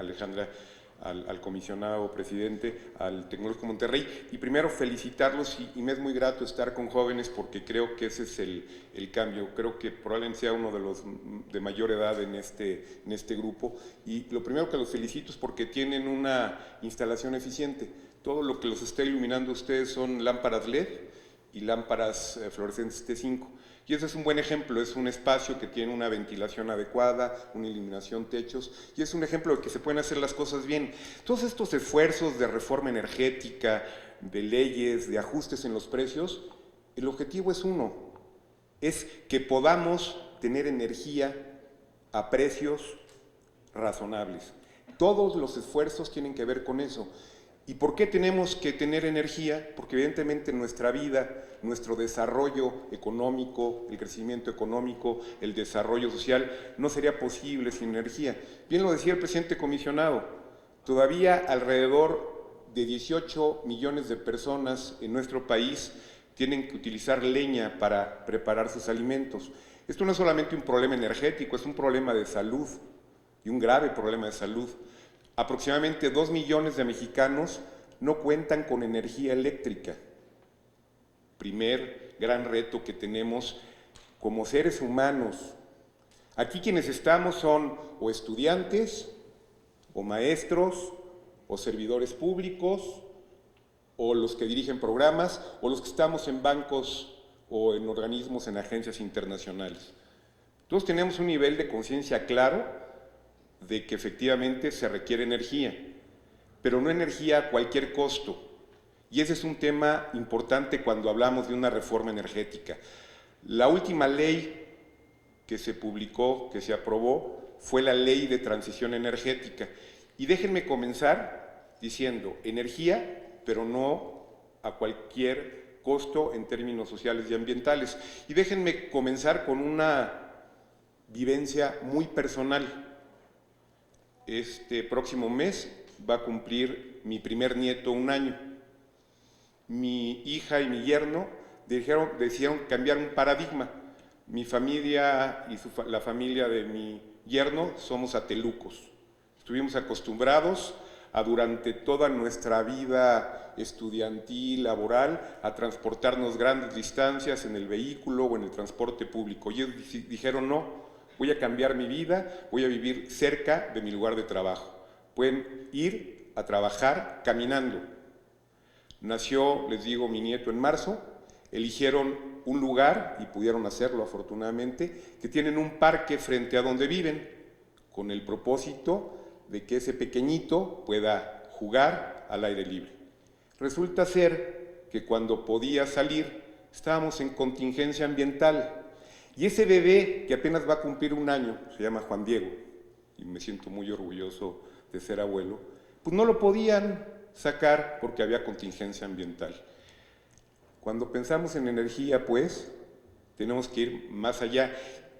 Alejandra, al comisionado presidente, al Tecnológico Monterrey, y primero felicitarlos, y me es muy grato estar con jóvenes porque creo que ese es el cambio. Creo que probablemente sea uno de los de mayor edad en este grupo, y lo primero que los felicito es porque tienen una instalación eficiente. Todo lo que los está iluminando a ustedes son lámparas LED y lámparas fluorescentes T5. Y ese es un buen ejemplo, es un espacio que tiene una ventilación adecuada, una iluminación, techos, y es un ejemplo de que se pueden hacer las cosas bien. Todos estos esfuerzos de reforma energética, de leyes, de ajustes en los precios, el objetivo es uno, es que podamos tener energía a precios razonables. Todos los esfuerzos tienen que ver con eso. ¿Y por qué tenemos que tener energía? Porque evidentemente nuestra vida, nuestro desarrollo económico, el crecimiento económico, el desarrollo social, no sería posible sin energía. Bien lo decía el presidente comisionado, todavía alrededor de 18 millones de personas en nuestro país tienen que utilizar leña para preparar sus alimentos. Esto no es solamente un problema energético, es un problema de salud, y un grave problema de salud. Aproximadamente 2 millones de mexicanos no cuentan con energía eléctrica. Primer gran reto que tenemos como seres humanos. Aquí quienes estamos son o estudiantes, o maestros, o servidores públicos, o los que dirigen programas, o los que estamos en bancos o en organismos, en agencias internacionales. Todos tenemos un nivel de conciencia claro de que efectivamente se requiere energía, pero no energía a cualquier costo. Y ese es un tema importante cuando hablamos de una reforma energética. La última ley que se publicó, que se aprobó, fue la Ley de Transición Energética. Y déjenme comenzar diciendo energía, pero no a cualquier costo en términos sociales y ambientales. Y déjenme comenzar con una vivencia muy personal. Este próximo mes va a cumplir mi nieto 1 año. Mi hija y mi yerno decidieron cambiar un paradigma. Mi familia y la familia de mi yerno somos atelucos. Estuvimos acostumbrados a durante toda nuestra vida estudiantil, laboral, a transportarnos grandes distancias en el vehículo o en el transporte público. Y ellos dijeron no. Voy a cambiar mi vida, voy a vivir cerca de mi lugar de trabajo. Pueden ir a trabajar caminando. Nació, les digo, mi nieto en marzo, eligieron un lugar, y pudieron hacerlo afortunadamente, que tienen un parque frente a donde viven, con el propósito de que ese pequeñito pueda jugar al aire libre. Resulta ser que cuando podía salir, estábamos en contingencia ambiental. Y ese bebé, que apenas va a cumplir 1 año, se llama Juan Diego, y me siento muy orgulloso de ser abuelo, pues no lo podían sacar porque había contingencia ambiental. Cuando pensamos en energía, pues, tenemos que ir más allá.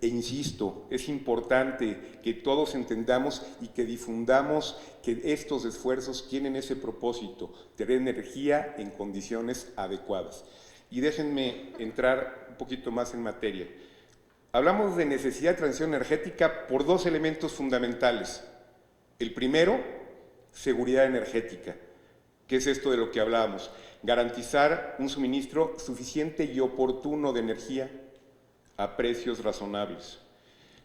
E insisto, es importante que todos entendamos y que difundamos que estos esfuerzos tienen ese propósito, tener energía en condiciones adecuadas. Y déjenme entrar un poquito más en materia. Hablamos de necesidad de transición energética por 2 elementos fundamentales. El primero, seguridad energética. ¿Qué es esto de lo que hablábamos? Garantizar un suministro suficiente y oportuno de energía a precios razonables.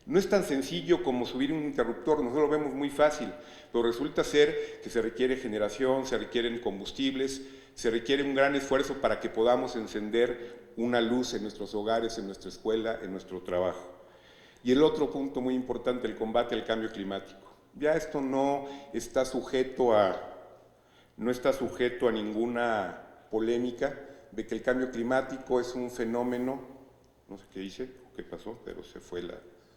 No es tan sencillo como subir un interruptor, nosotros lo vemos muy fácil, pero resulta ser que se requiere generación, se requieren combustibles, se requiere un gran esfuerzo para que podamos encender una luz en nuestros hogares, en nuestra escuela, en nuestro trabajo. Y el otro punto muy importante, el combate al cambio climático. Ya esto no está sujeto a ninguna polémica de que el cambio climático es un fenómeno, no sé qué hice, qué pasó, pero se fue la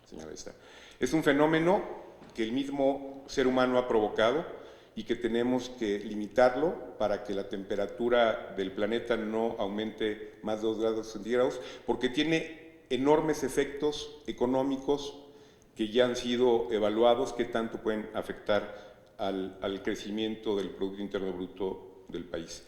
señora esta. Es un fenómeno que el mismo ser humano ha provocado y que tenemos que limitarlo para que la temperatura del planeta no aumente más de 2 grados centígrados, porque tiene enormes efectos económicos que ya han sido evaluados, que tanto pueden afectar al crecimiento del Producto Interno Bruto del país.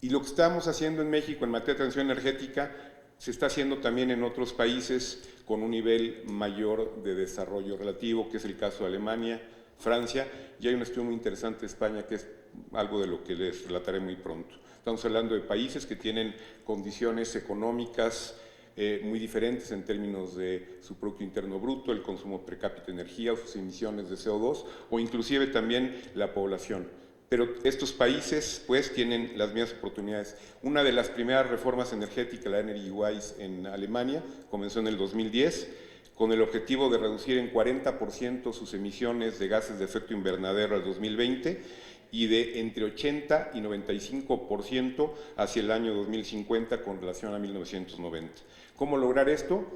Y lo que estamos haciendo en México en materia de transición energética se está haciendo también en otros países con un nivel mayor de desarrollo relativo, que es el caso de Alemania, Francia, y hay un estudio muy interesante de España que es algo de lo que les relataré muy pronto. Estamos hablando de países que tienen condiciones económicas muy diferentes en términos de su Producto Interno Bruto, el consumo per cápita de energía o sus emisiones de CO2, o inclusive también la población. Pero estos países pues tienen las mismas oportunidades. Una de las primeras reformas energéticas, la Energy Wise en Alemania, comenzó en el 2010, con el objetivo de reducir en 40% sus emisiones de gases de efecto invernadero al 2020 y de entre 80 y 95% hacia el año 2050 con relación a 1990. ¿Cómo lograr esto?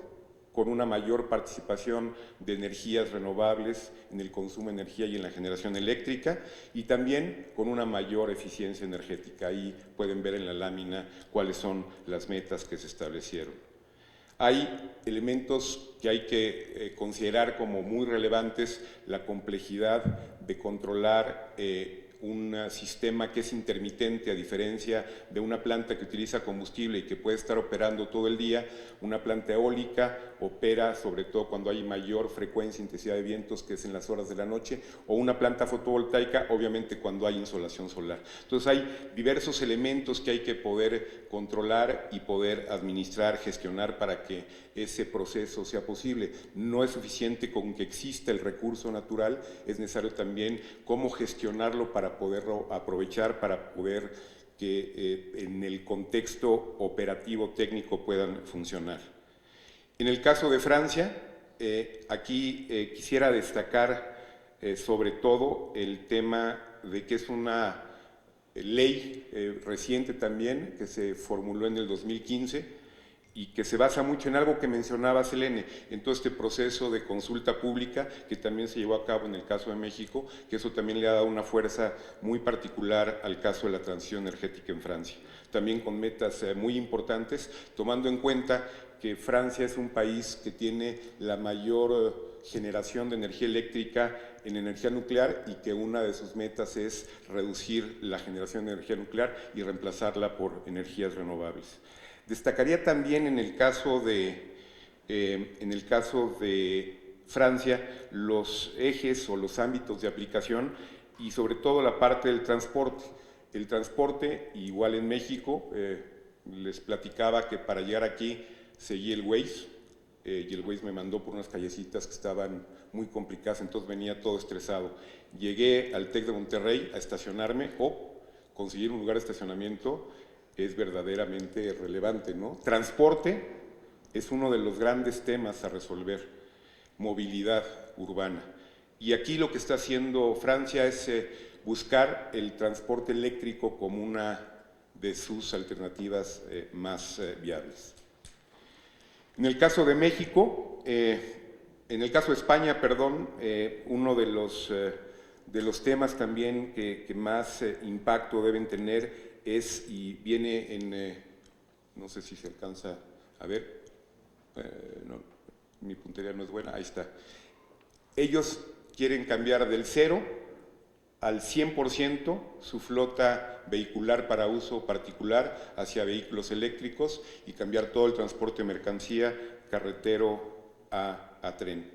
Con una mayor participación de energías renovables en el consumo de energía y en la generación eléctrica, y también con una mayor eficiencia energética. Ahí pueden ver en la lámina cuáles son las metas que se establecieron. Hay elementos que hay que considerar como muy relevantes: la complejidad de controlar un sistema que es intermitente, a diferencia de una planta que utiliza combustible y que puede estar operando todo el día. Una planta eólica opera sobre todo cuando hay mayor frecuencia e intensidad de vientos, que es en las horas de la noche, o una planta fotovoltaica, obviamente, cuando hay insolación solar. Entonces hay diversos elementos que hay que poder controlar y poder administrar, gestionar para que ese proceso sea posible. No es suficiente con que exista el recurso natural, es necesario también cómo gestionarlo para poderlo aprovechar, para poder que en el contexto operativo técnico puedan funcionar. En el caso de Francia, aquí quisiera destacar sobre todo el tema de que es una ley reciente también, que se formuló en el 2015, y que se basa mucho en algo que mencionaba Selene, en todo este proceso de consulta pública que también se llevó a cabo en el caso de México, que eso también le ha dado una fuerza muy particular al caso de la transición energética en Francia. También con metas muy importantes, tomando en cuenta que Francia es un país que tiene la mayor generación de energía eléctrica en energía nuclear, y que una de sus metas es reducir la generación de energía nuclear y reemplazarla por energías renovables. Destacaría también en el caso de Francia los ejes o los ámbitos de aplicación, y sobre todo la parte del transporte. El transporte, igual en México, les platicaba que para llegar aquí seguí el Waze, y el Waze me mandó por unas callecitas que estaban muy complicadas, entonces venía todo estresado. Llegué al TEC de Monterrey a estacionarme, o conseguir un lugar de estacionamiento es verdaderamente relevante, ¿no? Transporte es uno de los grandes temas a resolver, movilidad urbana. Y aquí lo que está haciendo Francia es buscar el transporte eléctrico como una de sus alternativas más viables. En el caso de México, en el caso de España, perdón, uno de los temas también que más impacto deben tener es, y viene en, no sé si se alcanza a ver, no, mi puntería no es buena, ahí está. Ellos quieren cambiar del 0 al 100% su flota vehicular para uso particular hacia vehículos eléctricos, y cambiar todo el transporte de mercancía carretero a tren.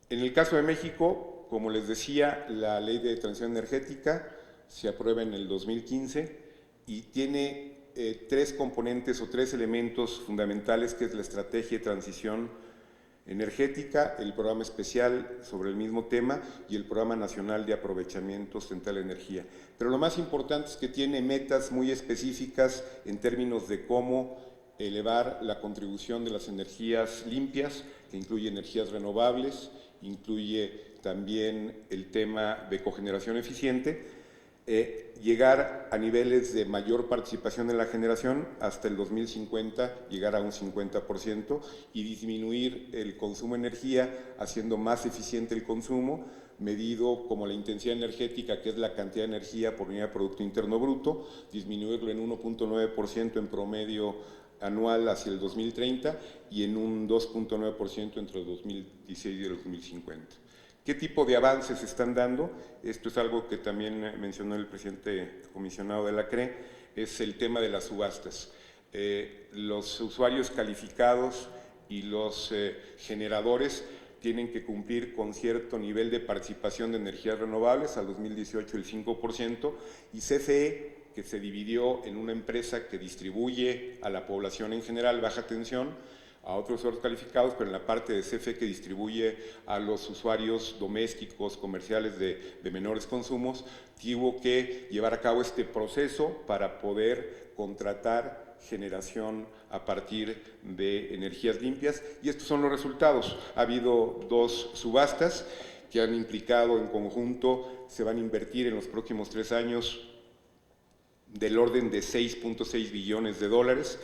En el caso de México, como les decía, la Ley de Transición Energética se aprueba en el 2015 y tiene tres componentes o tres elementos fundamentales, que es la estrategia de transición energética, el programa especial sobre el mismo tema y el programa nacional de aprovechamiento sustentable de energía. Pero lo más importante es que tiene metas muy específicas en términos de cómo elevar la contribución de las energías limpias, que incluye energías renovables, incluye también el tema de cogeneración eficiente, llegar a niveles de mayor participación en la generación hasta el 2050, llegar a un 50%, y disminuir el consumo de energía haciendo más eficiente el consumo, medido como la intensidad energética, que es la cantidad de energía por unidad de Producto Interno Bruto, disminuirlo en 1.9% en promedio anual hacia el 2030 y en un 2.9% entre el 2016 y el 2050. ¿Qué tipo de avances se están dando? Esto es algo que también mencionó el presidente comisionado de la CRE, es el tema de las subastas. Los usuarios calificados y los generadores tienen que cumplir con cierto nivel de participación de energías renovables, al 2018 el 5%, y CFE, que se dividió en una empresa que distribuye a la población en general baja tensión, a otros usuarios calificados, pero en la parte de CFE que distribuye a los usuarios domésticos, comerciales de menores consumos, tuvo que llevar a cabo este proceso para poder contratar generación a partir de energías limpias, y estos son los resultados. Ha habido 2 subastas que han implicado en conjunto, se van a invertir en los próximos 3 años del orden de 6.6 billones de dólares.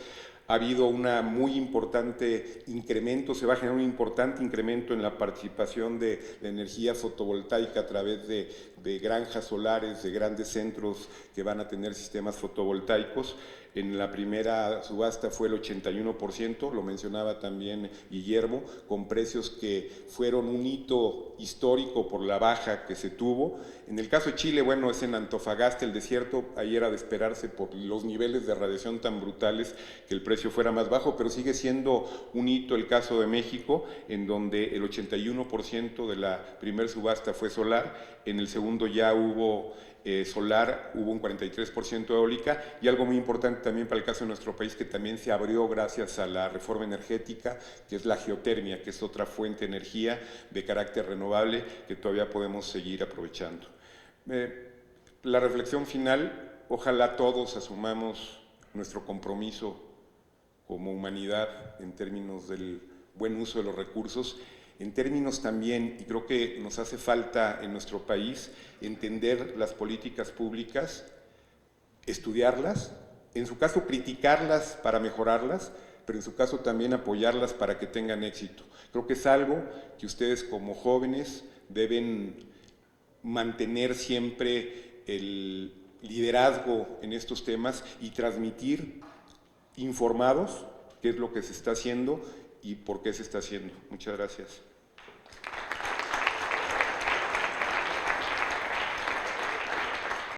Ha habido una muy importante incremento, se va a generar un importante incremento en la participación de la energía fotovoltaica a través de granjas solares, de grandes centros que van a tener sistemas fotovoltaicos. En la primera subasta fue el 81%, lo mencionaba también Guillermo, con precios que fueron un hito histórico por la baja que se tuvo. En el caso de Chile, bueno, es en Antofagasta, el desierto, ahí era de esperarse por los niveles de radiación tan brutales que el precio fuera más bajo, pero sigue siendo un hito el caso de México, en donde el 81% de la primera subasta fue solar, en el segundo ya hubo solar, hubo un 43% eólica, y algo muy importante también para el caso de nuestro país, que también se abrió gracias a la reforma energética, que es la geotermia, que es otra fuente de energía de carácter renovable que todavía podemos seguir aprovechando. La reflexión final: ojalá todos asumamos nuestro compromiso como humanidad en términos del buen uso de los recursos, en términos también, y creo que nos hace falta en nuestro país, entender las políticas públicas, estudiarlas, en su caso criticarlas para mejorarlas, pero en su caso también apoyarlas para que tengan éxito. Creo que es algo que ustedes como jóvenes deben mantener siempre el liderazgo en estos temas y transmitir informados qué es lo que se está haciendo y por qué se está haciendo. Muchas gracias.